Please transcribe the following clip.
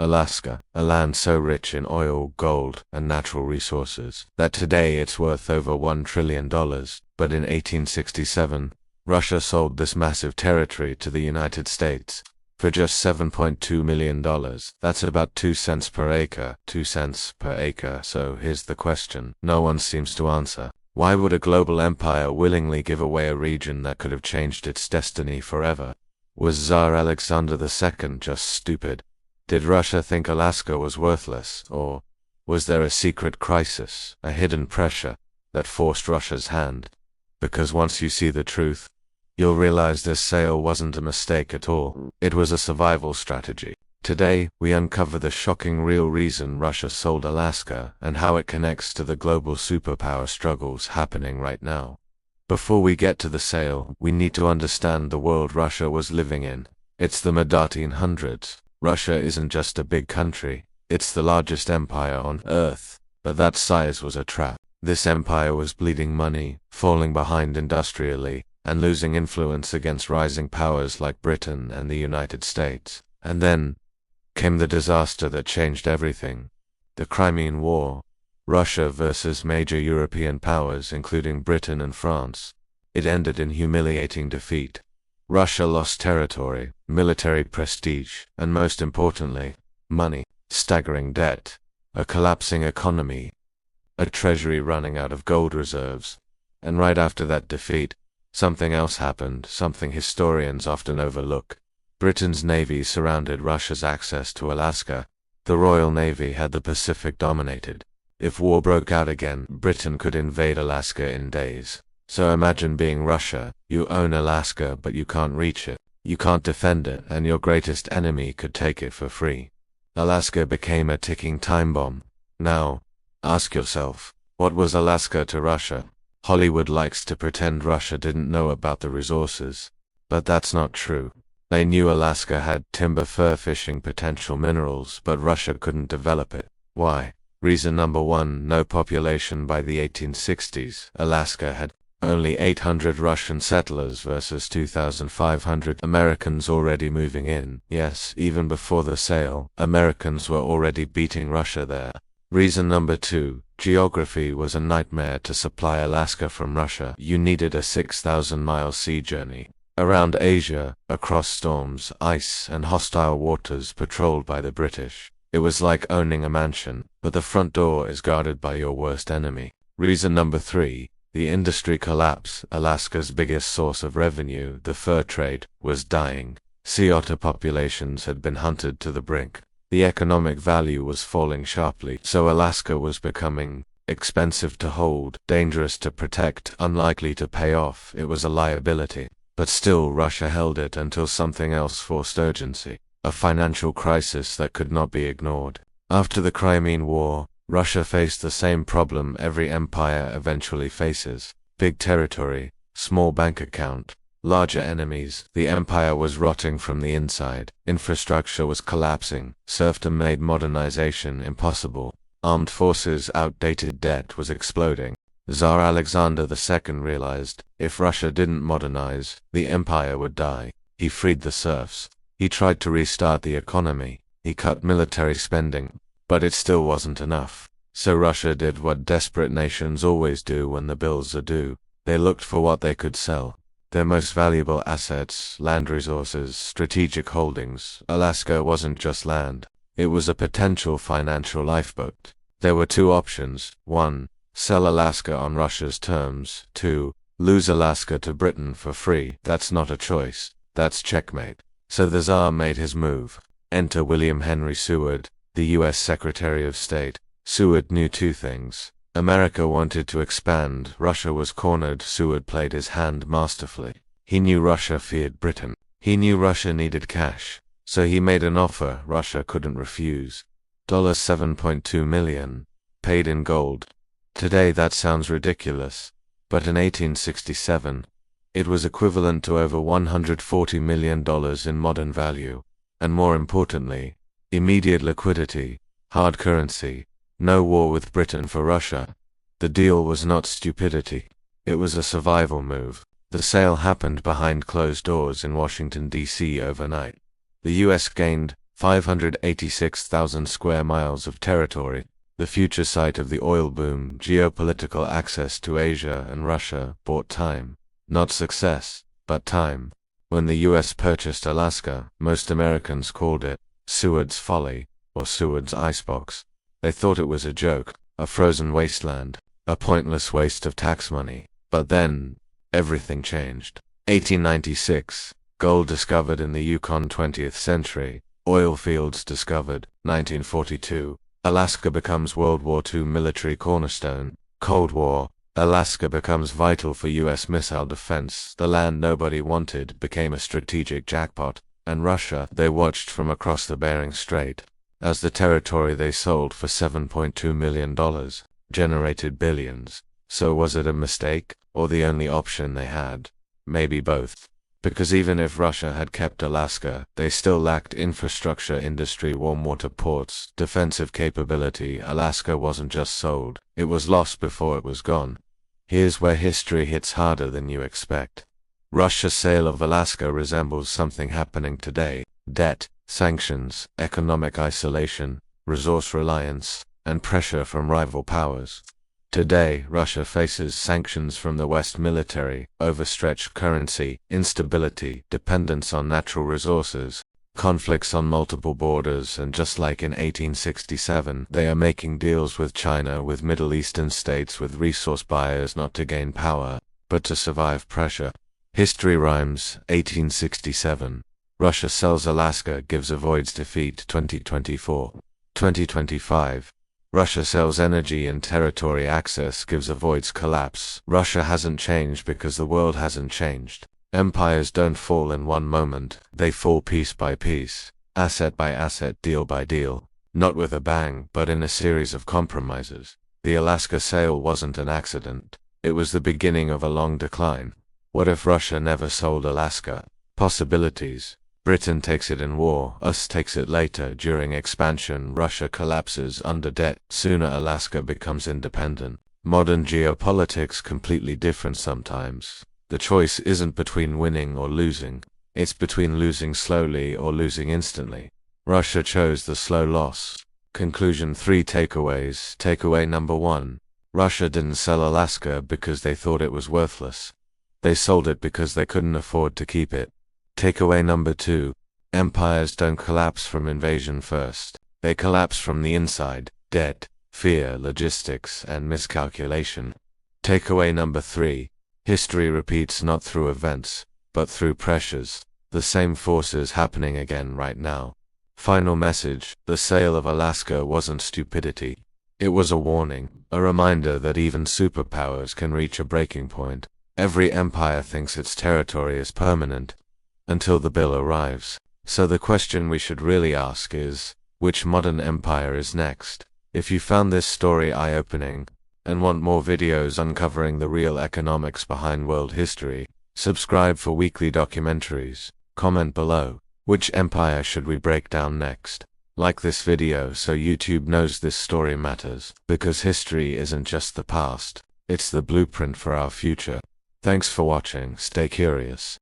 Alaska, a land so rich in oil, gold, and natural resources that today it's worth over $1 trillion, but in 1867, Russia sold this massive territory to the United States for just $7.2 million. That's about 2 cents per acre, 2 cents per acre. So here's the question no one seems to answer. Why would a global empire willingly give away a region that could have changed its destiny forever? Was Tsar Alexander II just stupid? Did Russia think Alaska was worthless, or was there a secret crisis, a hidden pressure, that forced Russia's hand? Because once you see the truth, you'll realize this sale wasn't a mistake at all. It was a survival strategy. Today, we uncover the shocking real reason Russia sold Alaska and how it connects to the global superpower struggles happening right now. Before we get to the sale, we need to understand the world Russia was living in. It's the mid-1800s. Russia isn't just a big country, it's the largest empire on Earth. But that size was a trap. This empire was bleeding money, falling behind industrially, and losing influence against rising powers like Britain and the United States. And then came the disaster that changed everything. The Crimean War. Russia versus major European powers including Britain and France. It ended in humiliating defeat. Russia lost territory, military prestige, and most importantly, money, staggering debt, a collapsing economy, a treasury running out of gold reserves. And right after that defeat, something else happened, something historians often overlook. Britain's navy surrounded Russia's access to Alaska. The Royal Navy had the Pacific dominated. If war broke out again, Britain could invade Alaska in days. So imagine being Russia. You own Alaska, but you can't reach it. You can't defend it, and your greatest enemy could take it for free. Alaska became a ticking time bomb. Now, ask yourself, what was Alaska to Russia? Hollywood likes to pretend Russia didn't know about the resources. But that's not true. They knew Alaska had timber, fur, fishing potential, minerals, but Russia couldn't develop it. Why? Reason number one, no population. By the 1860s, Alaska had only 800 Russian settlers versus 2,500 Americans already moving in. Yes, even before the sale, Americans were already beating Russia there. Reason number two, geography was a nightmare to supply Alaska from Russia. You needed a 6,000-mile sea journey around Asia, across storms, ice, and hostile waters patrolled by the British. It was like owning a mansion, but the front door is guarded by your worst enemy. Reason number three, the industry collapse. Alaska's biggest source of revenue, the fur trade, was dying. Sea otter populations had been hunted to the brink. The economic value was falling sharply, so Alaska was becoming expensive to hold, dangerous to protect, unlikely to pay off. It was a liability. But still, Russia held it until something else forced urgency. A financial crisis that could not be ignored. After the Crimean War, Russia faced the same problem every empire eventually faces. Big territory, small bank account, larger enemies. The empire was rotting from the inside. Infrastructure was collapsing. Serfdom made modernization impossible. Armed forces, outdated debt was exploding. Tsar Alexander II realized, if Russia didn't modernize, the empire would die. He freed the serfs. He tried to restart the economy. He cut military spending. But it still wasn't enough. So Russia did what desperate nations always do when the bills are due. They looked for what they could sell. Their most valuable assets, land resources, strategic holdings. Alaska wasn't just land. It was a potential financial lifeboat. There were two options. 1. Sell Alaska on Russia's terms. 2. Lose Alaska to Britain for free. That's not a choice. That's checkmate. So the Tsar made his move. Enter William Henry Seward, the U.S. Secretary of State. Seward knew two things. America wanted to expand. Russia was cornered. Seward played his hand masterfully. He knew Russia feared Britain. He knew Russia needed cash. So he made an offer Russia couldn't refuse. $7.2 million, paid in gold. Today that sounds ridiculous. But in 1867, it was equivalent to over $140 million in modern value. And more importantly, immediate liquidity, hard currency, no war with Britain for Russia. The deal was not stupidity. It was a survival move. The sale happened behind closed doors in Washington, D.C. overnight. The U.S. gained 586,000 square miles of territory, the future site of the oil boom. Geopolitical access to Asia and Russia bought time. Not success, but time. When the US purchased Alaska, most Americans called it Seward's Folly, or Seward's Icebox. They thought it was a joke, a frozen wasteland, a pointless waste of tax money. But then, everything changed. 1896, gold discovered in the Yukon. 20th century, oil fields discovered. 1942, Alaska becomes World War II military cornerstone. Cold War, Alaska becomes vital for US missile defense. The land nobody wanted became a strategic jackpot. And Russia, they watched from across the Bering Strait, as the territory they sold for $7.2 million generated billions. So was it a mistake, or the only option they had? Maybe both. Because even if Russia had kept Alaska, they still lacked infrastructure, industry, warm water ports, defensive capability. Alaska wasn't just sold, it was lost before it was gone. Here's where history hits harder than you expect. Russia's sale of Alaska resembles something happening today. Debt, sanctions, economic isolation, resource reliance, and pressure from rival powers. Today, Russia faces sanctions from the West, military, overstretched currency, instability, dependence on natural resources, conflicts on multiple borders, and just like in 1867, they are making deals with China, with Middle Eastern states, with resource buyers, not to gain power, but to survive pressure. History rhymes. 1867. Russia sells Alaska, gives, avoids defeat. 2024. 2025. Russia sells energy and territory access, gives, avoids collapse. Russia hasn't changed because the world hasn't changed. Empires don't fall in one moment, they fall piece by piece, asset by asset, deal by deal. Not with a bang, but in a series of compromises. The Alaska sale wasn't an accident. It was the beginning of a long decline. What if Russia never sold Alaska? Possibilities. Britain takes it in war, US takes it later during expansion. Russia collapses under debt, sooner Alaska becomes independent. Modern geopolitics completely different sometimes. The choice isn't between winning or losing, it's between losing slowly or losing instantly. Russia chose the slow loss. Conclusion. 3 takeaways. Takeaway number 1. Russia didn't sell Alaska because they thought it was worthless. They sold it because they couldn't afford to keep it. Takeaway number 2. Empires don't collapse from invasion first. They collapse from the inside. Debt, fear, logistics, and miscalculation. Takeaway number 3. History repeats not through events, but through pressures. The same forces happening again right now. Final message. The sale of Alaska wasn't stupidity. It was a warning, a reminder that even superpowers can reach a breaking point. Every empire thinks its territory is permanent, until the bill arrives. So the question we should really ask is, which modern empire is next? If you found this story eye-opening, and want more videos uncovering the real economics behind world history, subscribe for weekly documentaries. Comment below, which empire should we break down next? Like this video so YouTube knows this story matters, because history isn't just the past, it's the blueprint for our future. Thanks for watching, stay curious.